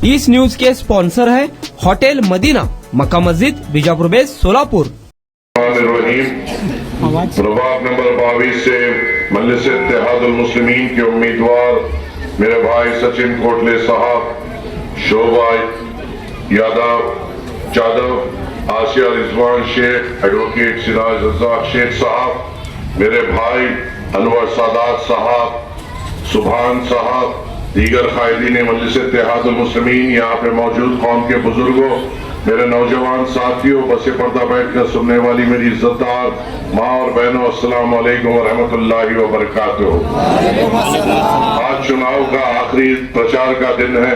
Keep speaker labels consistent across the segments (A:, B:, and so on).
A: इस न्यूज के स्पॉन्सर है होटल मदीना, मक्का मस्जिद, बीजापुर बेस, सोलापुर।
B: प्रभाग नंबर 22 से मजलिस इत्तेहादुल मुस्लिमीन के उम्मीदवार मेरे भाई सचिन कोटले साहब, शोभा यादव, आसिया रिजवान शेख, एडवोकेट सिराज रज़ाक शेख साहब, मेरे भाई अनवर सादात साहब, सुभान साहब, दीगर कायदीन मजलिस इत्तेहादुल मुस्लिमीन, यहाँ पे मौजूद कौम के बुजुर्गों, मेरे नौजवान साथियों, बसे पर्दा बैठ कर सुनने वाली मेरी इज्जतदार माँ और बहनों, अस्सलाम वालेकुम व रहमतुल्लाहि व बरकातुहू। आज चुनाव का आखिरी प्रचार का दिन है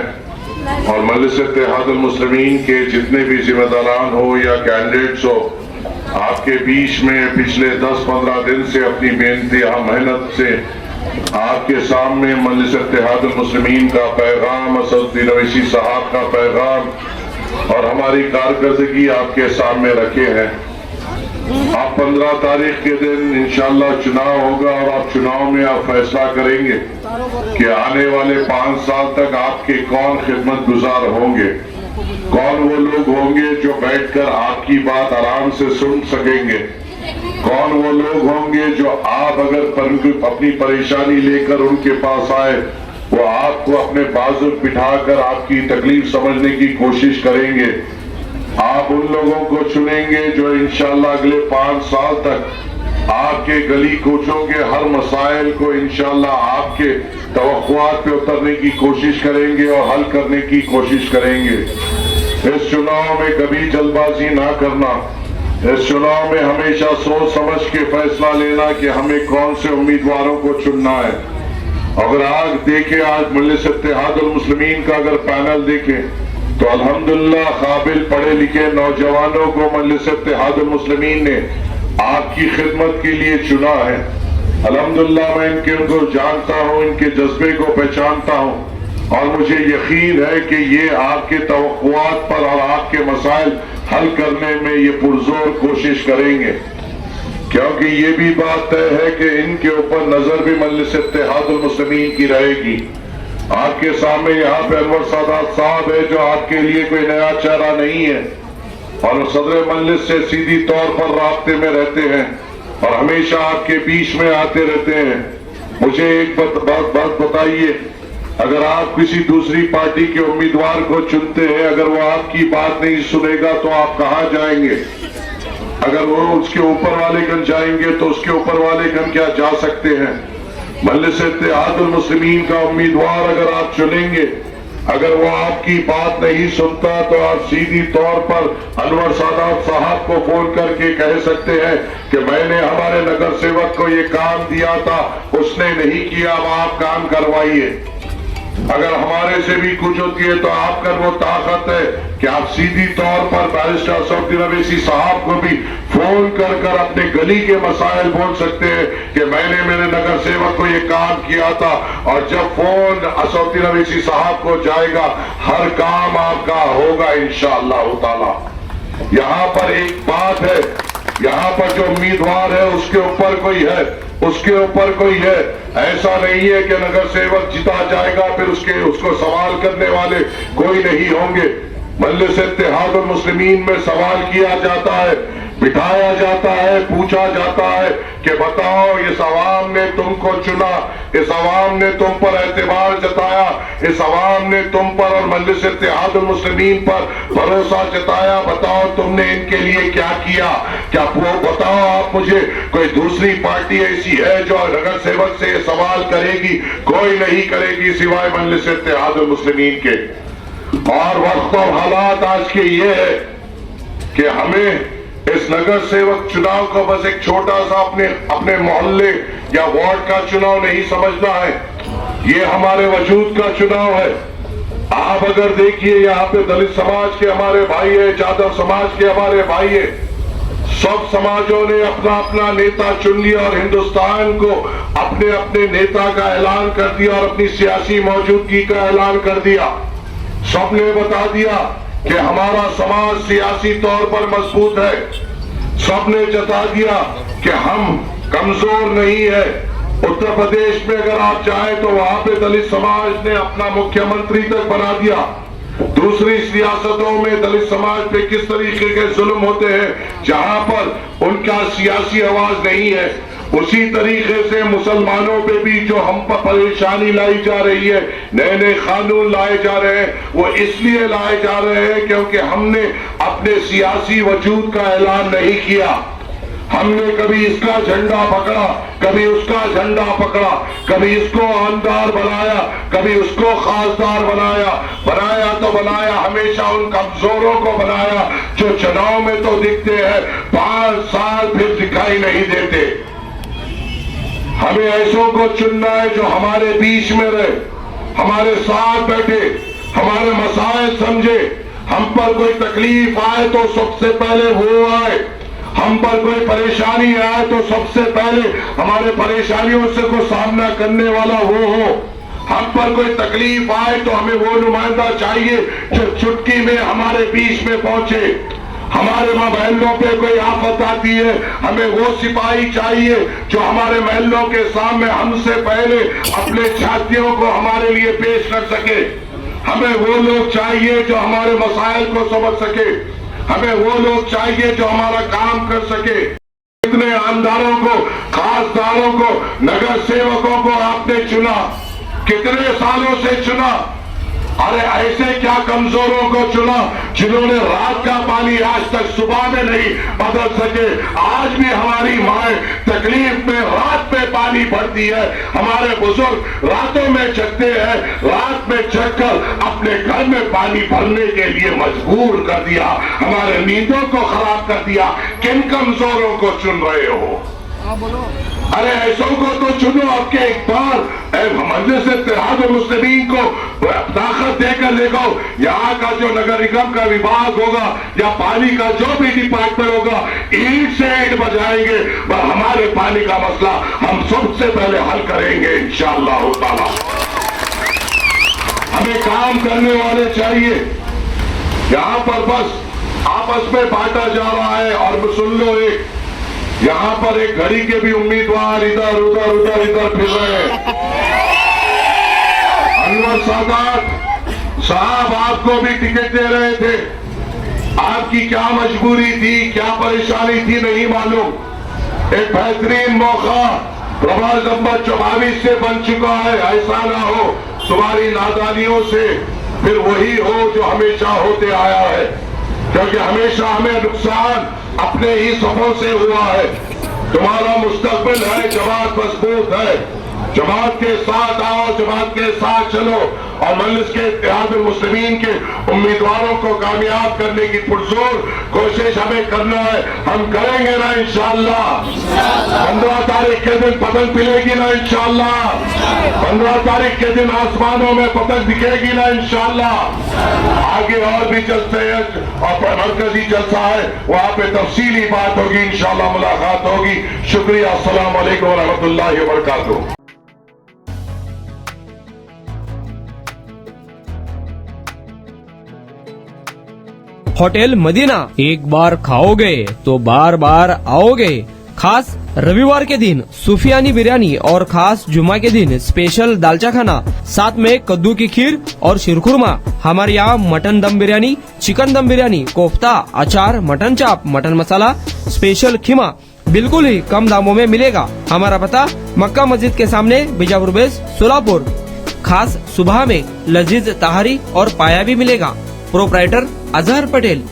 B: और मजलिस इत्तेहादुल मुस्लिमीन के जितने भी जिम्मेदारान हो या कैंडिडेट्स हो, आपके बीच में पिछले 10-15 दिन से अपनी बेइंतहा मेहनत से आपके सामने मजलिस इत्तेहादुल मुस्लिमीन का पैगाम, असदुद्दीन अवैसी साहब का पैगाम और हमारी कारकर्दगी आपके सामने रखे हैं। आप 15 तारीख के दिन इंशाअल्लाह चुनाव होगा और आप चुनाव में आप फैसला करेंगे कि आने वाले 5 साल तक आपके कौन खिदमत गुजार होंगे, कौन वो लोग होंगे जो बैठकर आपकी बात आराम से सुन सकेंगे, कौन वो लोग होंगे जो आप अगर अपनी परेशानी लेकर उनके पास आए वो आपको अपने बाजू बिठाकर आपकी तकलीफ समझने की कोशिश करेंगे। आप उन लोगों को चुनेंगे जो इंशाअल्लाह अगले 5 साल तक आपके गली कोचों के हर मसाइल को इंशाअल्लाह आपके तवक्कुआत पे उतरने की कोशिश करेंगे और हल करने की कोशिश करेंगे। इस चुनाव में कभी जल्दबाजी ना करना, इस चुनाव में हमेशा सोच समझ के फैसला लेना कि हमें कौन से उम्मीदवारों को चुनना है। अगर आज देखें, आज मजलिस इत्तेहादुल मुस्लिमीन का अगर पैनल देखें तो अल्हम्दुलिल्लाह काबिल पढ़े लिखे नौजवानों को मजलिस इत्तेहादुल मुस्लिमीन ने आपकी खिदमत के लिए चुना है। अल्हम्दुलिल्लाह मैं उनको जानता हूँ, इनके जज्बे को पहचानता हूँ और मुझे यकीन है कि ये आपके तवक्कुआत पर और आपके मसाइल हल करने में ये पुरजोर कोशिश करेंगे, क्योंकि ये भी बात तय है कि इनके ऊपर नजर भी मजलिस इत्तेहादुल मुस्लिमीन की रहेगी। आपके सामने यहाँ पे अनवर सादात साहब है जो आपके लिए कोई नया चेहरा नहीं है और सदर मजलिस से सीधी तौर पर राब्ते में रहते हैं और हमेशा आपके बीच में आते रहते हैं। मुझे एक बात बताइए, अगर आप किसी दूसरी पार्टी के उम्मीदवार को चुनते हैं, अगर वो आपकी बात नहीं सुनेगा तो आप कहाँ जाएंगे? अगर वो उसके ऊपर वाले गन जाएंगे तो उसके ऊपर वाले गन क्या जा सकते हैं? मजलिस इत्तेहादुल मुस्लिमीन का उम्मीदवार अगर आप चुनेंगे, अगर वो आपकी बात नहीं सुनता तो आप सीधी तौर पर अनवर सादात साहब को फोन करके कह सकते हैं कि मैंने हमारे नगर सेवक को ये काम दिया था, उसने नहीं किया, अब आप काम करवाइए। अगर हमारे से भी कुछ होती है तो आपका वो ताकत है कि आप सीधी तौर पर बैरिस्टर असदुद्दीन अवैसी साहब को भी फोन कर कर अपने गली के मसाइल बोल सकते हैं कि मैंने मेरे नगर सेवक को ये काम किया था, और जब फोन असदुद्दीन अवैसी साहब को जाएगा हर काम आपका होगा इंशाअल्लाह ताला। यहाँ पर एक बात है, यहाँ पर जो उम्मीदवार है उसके ऊपर कोई है, उसके ऊपर कोई है, ऐसा नहीं है कि नगर सेवक जीता जाएगा फिर उसको सवाल करने वाले कोई नहीं होंगे। मजलिस इत्तेहादुल मुस्लिमीन में सवाल किया जाता है, बिठाया जाता है, पूछा जाता है कि बताओ इस अवाम ने तुमको चुना, इस अवाम ने तुम पर एतबार जताया, इस अवाम ने तुम पर और मजलिस इत्तेहादुल मुस्लिमीन पर भरोसा जताया, बताओ तुमने इनके लिए क्या किया? क्या वो बताओ आप मुझे, कोई दूसरी पार्टी ऐसी है जो नगर सेवक से सवाल करेगी? कोई नहीं करेगी सिवाय मजलिस इत्तेहादुल मुस्लिमीन के। और वक्त और हालात आज के ये है कि हमें इस नगर सेवक चुनाव को बस एक छोटा सा अपने मोहल्ले या वार्ड का चुनाव नहीं समझना है, ये हमारे वजूद का चुनाव है। आप अगर देखिए यहाँ पे दलित समाज के हमारे भाई है, जादव समाज के हमारे भाई है, सब समाजों ने अपना अपना नेता चुन लिया और हिंदुस्तान को अपने अपने नेता का ऐलान कर दिया और अपनी सियासी मौजूदगी का ऐलान कर दिया। सबने बता दिया कि हमारा समाज सियासी तौर पर मजबूत है, सबने जता दिया कि हम कमजोर नहीं है। उत्तर प्रदेश में अगर आप चाहें तो वहां पे दलित समाज ने अपना मुख्यमंत्री तक बना दिया। दूसरी सियासतों में दलित समाज पे किस तरीके के जुल्म होते हैं, जहां पर उनका सियासी आवाज नहीं है, उसी तरीके से मुसलमानों पे भी जो हम पर परेशानी लाई जा रही है, नए नए कानून लाए जा रहे हैं, वो इसलिए लाए जा रहे हैं क्योंकि हमने अपने सियासी वजूद का ऐलान नहीं किया। हमने कभी इसका झंडा पकड़ा, कभी उसका झंडा पकड़ा, कभी इसको आमदार बनाया, कभी उसको खासदार बनाया तो बनाया हमेशा उन कमजोरों को बनाया जो चुनाव में तो दिखते हैं, 5 साल फिर दिखाई नहीं देते। हमें ऐसों को चुनना है जो हमारे बीच में रहे, हमारे साथ बैठे, हमारे मसाइल समझे। हम पर कोई तकलीफ आए तो सबसे पहले वो आए, हम पर कोई परेशानी आए तो सबसे पहले हमारे परेशानियों से को सामना करने वाला वो हो। हम पर कोई तकलीफ आए तो हमें वो नुमाइंदा चाहिए जो चुटकी में हमारे बीच में पहुंचे। हमारे महलों पे कोई आफत आती है, हमें वो सिपाही चाहिए जो हमारे महलों के सामने हमसे पहले अपने छातियों को हमारे लिए पेश कर सके। हमें वो लोग चाहिए जो हमारे मसाइल को समझ सके, हमें वो लोग चाहिए जो हमारा काम कर सके। कितने आमदारों को, खासदारों को, नगर सेवकों को आपने चुना, कितने सालों से चुना। अरे ऐसे क्या कमजोरों को चुना जिन्होंने रात का पानी आज तक सुबह में नहीं बदल सके। आज भी हमारी माएं तकलीफ में रात में पानी भरती है, हमारे बुजुर्ग रातों में जगते हैं, रात में जगकर अपने घर में पानी भरने के लिए मजबूर कर दिया, हमारे नींदों को खराब कर दिया। किन कमजोरों को चुन रहे हो? अरे ऐसों को तो चुनो आपके एक बार मजलिस इत्तेहादुल मुस्लिमीन को ताकत देकर ले जाओ। यहाँ का जो नगर निगम का विभाग होगा या पानी का जो भी डिपार्टमेंट होगा, ईंट से ईंट बजाएंगे, पर हमारे पानी का मसला हम सबसे पहले हल करेंगे इंशाअल्लाह ताला। हमें काम करने वाले चाहिए। यहाँ पर बस आपस में बांटा जा रहा है। और सुन लो, एक यहाँ पर एक घड़ी के भी उम्मीदवार इधर उधर फिर रहे हैं। अनवर सादात साहब आपको भी टिकट दे रहे थे, आपकी क्या मजबूरी थी, क्या परेशानी थी नहीं मालूम। एक बेहतरीन मौका प्रभास नंबर 44 से बन चुका है। ऐसा ना हो तुम्हारी नादानियों से फिर वही हो जो हमेशा होते आया है, क्योंकि हमेशा हमें नुकसान अपने ही सफों से हुआ है। तुम्हारा मुस्तकबिल है, जमात मजबूत है, जमात के साथ आओ, जमात के साथ चलो और मजलिस के इत्तेहादुल मुस्लिमीन के उम्मीदवारों को कामयाब करने की पुरजोर कोशिश हमें करना है। हम करेंगे ना इंशाअल्लाह। 15 तारीख के दिन पतंग पिलेगी ना इंशाअल्लाह। 15 तारीख के दिन आसमानों में पतंग दिखेगी ना इंशाअल्लाह। आगे और भी चलते हैं और मरकजी जलसा है, वहां पे तफसीली बात होगी इंशाअल्लाह, मुलाकात होगी। शुक्रिया। अस्सलाम वालेकुम व रहमतुल्लाहि व बरकातुहू।
A: होटल मदीना, एक बार खाओगे तो बार बार आओगे। खास रविवार के दिन सूफियानी बिरयानी और खास जुमा के दिन स्पेशल दालचा खाना, साथ में कद्दू की खीर और शीरखुरमा। हमारे यहाँ मटन दम बिरयानी, चिकन दम बिरयानी, कोफ्ता, अचार, मटन चाप, मटन मसाला, स्पेशल खीमा बिल्कुल ही कम दामों में मिलेगा। हमारा पता मक्का मस्जिद के सामने, बीजापुर बेस, सोलापुर। खास सुबह में लजीज तहारी और पाया भी मिलेगा। प्रोप्राइटर अजहर पटेल।